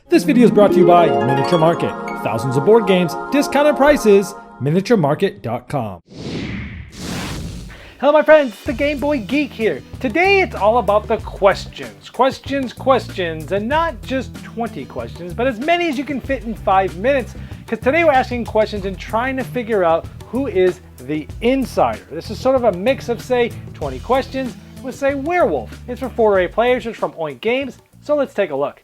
This video is brought to you by Miniature Market. Thousands of board games, discounted prices, miniaturemarket.com. Hello my friends, the Game Boy Geek here. Today it's all about the questions. Questions, and not just 20 questions, but as many as you can fit in 5 minutes. Because today we're asking questions and trying to figure out who is the insider. This is sort of a mix of, say, 20 questions with, say, Werewolf. It's for 4 to 8 players, it's from Oink Games, so let's take a look.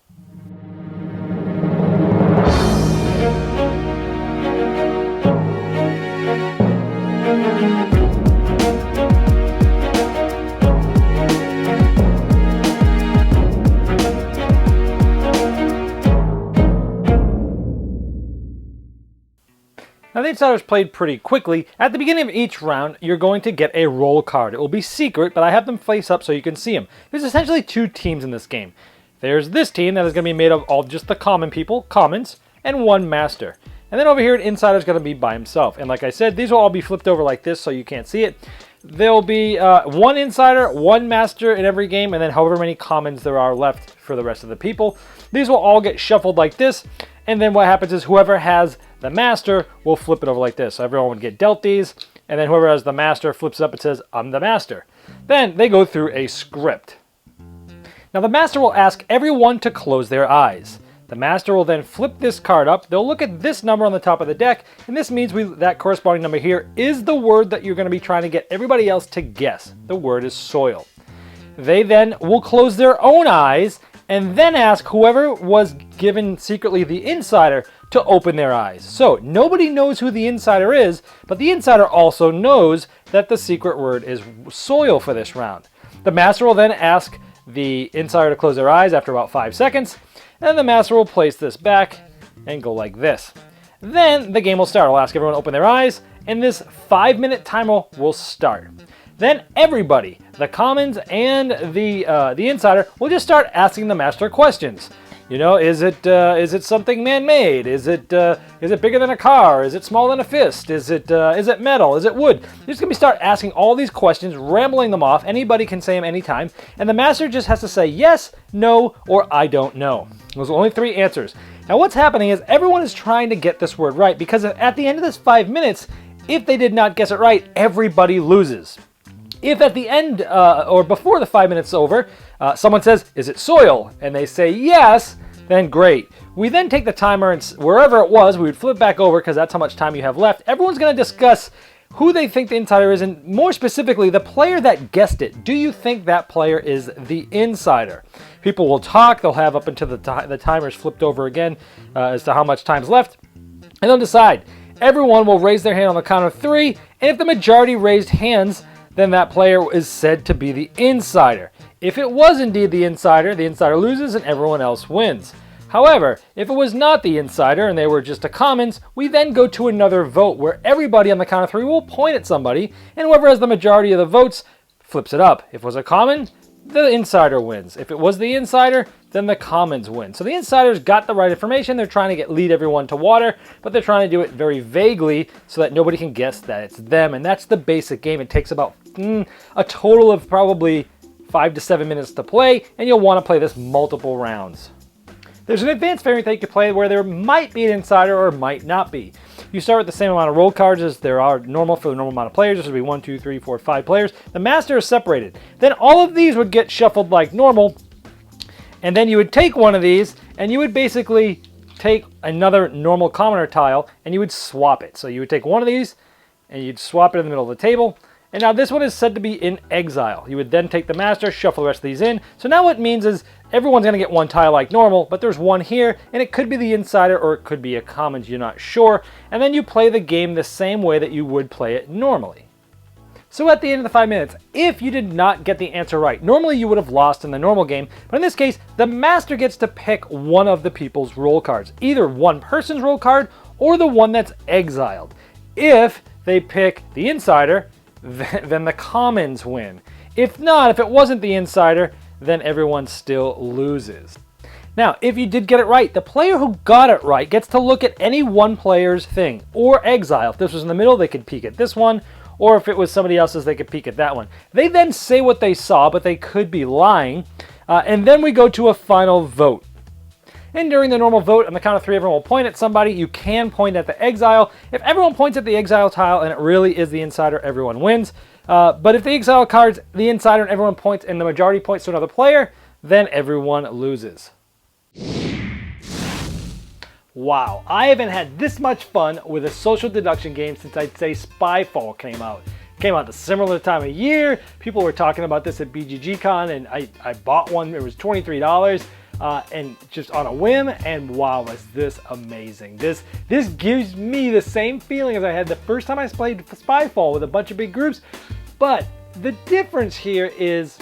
Now the insiders played pretty quickly. At the beginning of each round, you're going to get a roll card. It will be secret, but I have them face up so you can see them. There's essentially 2 teams in this game. There's this team that is going to be made of all just the common people, commons, and 1 master. And then over here, an insider is going to be by himself. And like I said, these will all be flipped over like this so you can't see it. There'll be 1 insider, 1 master in every game, and then however many commons there are left for the rest of the people. These will all get shuffled like this. And then what happens is whoever has the master will flip it over like this. So everyone would get dealt these, and then whoever has the master flips it up and says, I'm the master. Then they go through a script. Now the master will ask everyone to close their eyes. The master will then flip this card up. They'll look at this number on the top of the deck, and this means that corresponding number here is the word that you're going to be trying to get everybody else to guess. The word is soil. They then will close their own eyes and then ask whoever was given secretly the insider to open their eyes. So nobody knows who the insider is, but the insider also knows that the secret word is soil for this round. The master will then ask the insider to close their eyes after about 5 seconds, and the master will place this back and go like this. Then the game will start. I'll ask everyone to open their eyes, and this 5-minute timer will start. Then everybody, the commons and the insider, will just start asking the master questions. You know, is it something man-made? Is it bigger than a car? Is it smaller than a fist? Is it metal? Is it wood? You're just gonna start asking all these questions, rambling them off. Anybody can say them anytime, and the master just has to say yes, no, or I don't know. Those are only 3 answers. Now what's happening is everyone is trying to get this word right, because at the end of this 5 minutes, if they did not guess it right, everybody loses. If at the end or before the 5 minutes is over, someone says, is it soil? And they say yes, then great. We then take the timer and wherever it was, we would flip back over because that's how much time you have left. Everyone's going to discuss who they think the insider is, and more specifically, the player that guessed it. Do you think that player is the insider? People will talk. They'll have up until the timer's flipped over again as to how much time's left. And they'll decide. Everyone will raise their hand on the count of 3, and if the majority raised hands, then that player is said to be the insider. If it was indeed the insider loses and everyone else wins. However, if it was not the insider and they were just a commons, we then go to another vote where everybody on the count of 3 will point at somebody, and whoever has the majority of the votes flips it up. If it was a common, the insider wins. If it was the insider, then the commons win. So the insiders got the right information. They're trying to lead everyone to water, but they're trying to do it very vaguely so that nobody can guess that it's them. And that's the basic game. It takes about a total of probably 5 to 7 minutes to play, and you'll want to play this multiple rounds. There's an advanced variant that you can play where there might be an insider or might not be. You start with the same amount of roll cards as there are normal for the normal amount of players. This would be 1, 2, 3, 4, 5 players. The master is separated. Then all of these would get shuffled like normal, and then you would take one of these and you would basically take another normal commoner tile and you would swap it. So you would take one of these and you'd swap it in the middle of the table. And now this one is said to be in exile. You would then take the master, shuffle the rest of these in. So now what it means is everyone's going to get 1 tile like normal, but there's 1 here, and it could be the insider or it could be a commons, you're not sure. And then you play the game the same way that you would play it normally. So at the end of the 5 minutes, if you did not get the answer right, normally you would have lost in the normal game, but in this case, the master gets to pick one of the people's roll cards, either one person's roll card or the one that's exiled. If they pick the insider, then the commons win. If not, if it wasn't the insider, then everyone still loses. Now, if you did get it right, the player who got it right gets to look at any one player's thing, or exile. If this was in the middle, they could peek at this one, or if it was somebody else's, they could peek at that one. They then say what they saw, but they could be lying, and then we go to a final vote. And during the normal vote, on the count of 3, everyone will point at somebody. You can point at the exile. If everyone points at the exile tile and it really is the insider, everyone wins. But if the exile card's the insider and everyone points and the majority points to another player, then everyone loses. Wow, I haven't had this much fun with a social deduction game since I'd say Spyfall came out. It came out at a similar time of year. People were talking about this at BGGCon, and I bought one. It was $23 and just on a whim, and wow, was this amazing. This gives me the same feeling as I had the first time I played Spyfall with a bunch of big groups, but the difference here is,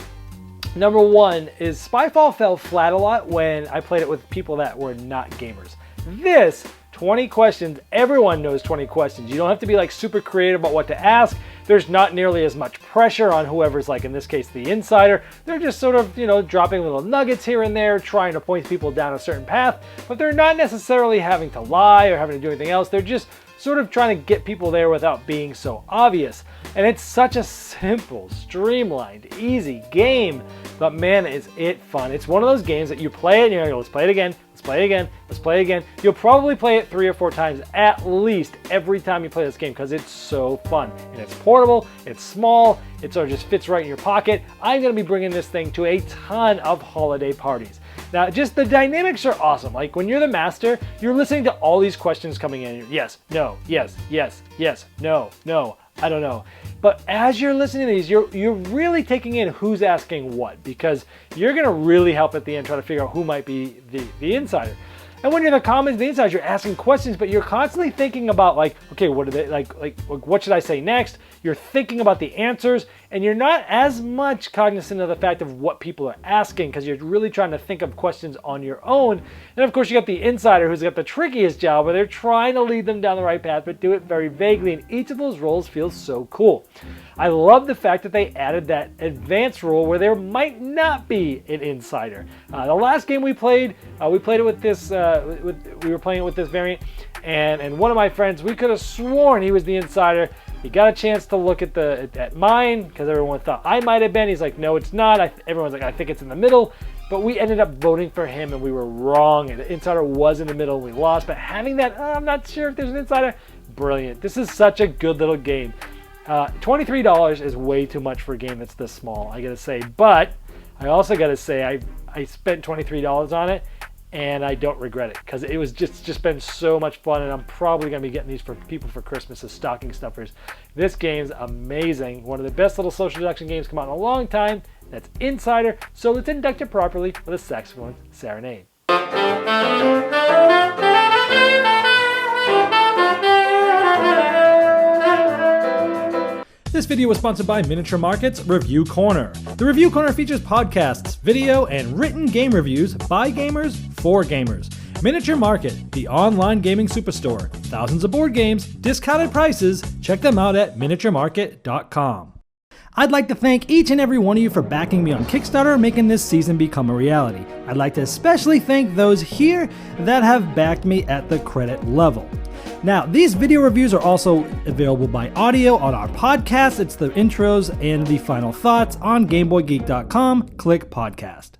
number one, is Spyfall fell flat a lot when I played it with people that were not gamers. This, 20 questions, everyone knows 20 questions. You don't have to be like super creative about what to ask. There's not nearly as much pressure on whoever's, like in this case, the insider. They're just sort of, dropping little nuggets here and there, trying to point people down a certain path, but they're not necessarily having to lie or having to do anything else. They're just sort of trying to get people there without being so obvious. And it's such a simple, streamlined, easy game, but man, is it fun. It's one of those games that you play it and you're like, let's play it again, let's play it again, let's play it again. You'll probably play it 3 or 4 times at least every time you play this game because it's so fun. And it's portable, it's small, it sort of just fits right in your pocket. I'm going to be bringing this thing to a ton of holiday parties. Now, just the dynamics are awesome. Like when you're the master, you're listening to all these questions coming in. Yes, no, yes, yes, yes, no, no, I don't know. But as you're listening to these, you're really taking in who's asking what, because you're going to really help at the end try to figure out who might be the insider. And when you're the commons, the insiders, you're asking questions, but you're constantly thinking about like, okay, what are they like what should I say next? You're thinking about the answers, and you're not as much cognizant of the fact of what people are asking because you're really trying to think of questions on your own. And of course, you got the insider who's got the trickiest job where they're trying to lead them down the right path, but do it very vaguely. And each of those roles feels so cool. I love the fact that they added that advanced role where there might not be an insider. The last game we played it with this. We were playing it with this variant, and one of my friends, we could have sworn he was the insider. He got a chance to look at mine because everyone thought I might have been. He's like, no, it's not. Everyone's like, I think it's in the middle. But we ended up voting for him, and we were wrong. And the insider was in the middle. We lost. But having that, I'm not sure if there's an insider. Brilliant. This is such a good little game. $23 is way too much for a game that's this small, I gotta say. But I also gotta say I spent $23 on it, and I don't regret it because it was just been so much fun, and I'm probably gonna be getting these for people for Christmas as stocking stuffers. This game's amazing. One of the best little social deduction games come out in a long time. That's Insider. So let's induct it properly with a saxophone serenade. This video was sponsored by Miniature Market's Review Corner. The Review Corner features podcasts, video, and written game reviews by gamers for gamers. Miniature Market, the online gaming superstore. Thousands of board games, discounted prices. Check them out at miniaturemarket.com. I'd like to thank each and every one of you for backing me on Kickstarter and making this season become a reality. I'd like to especially thank those here that have backed me at the credit level. Now, these video reviews are also available by audio on our podcast. It's the intros and the final thoughts on GameBoyGeek.com. Click podcast.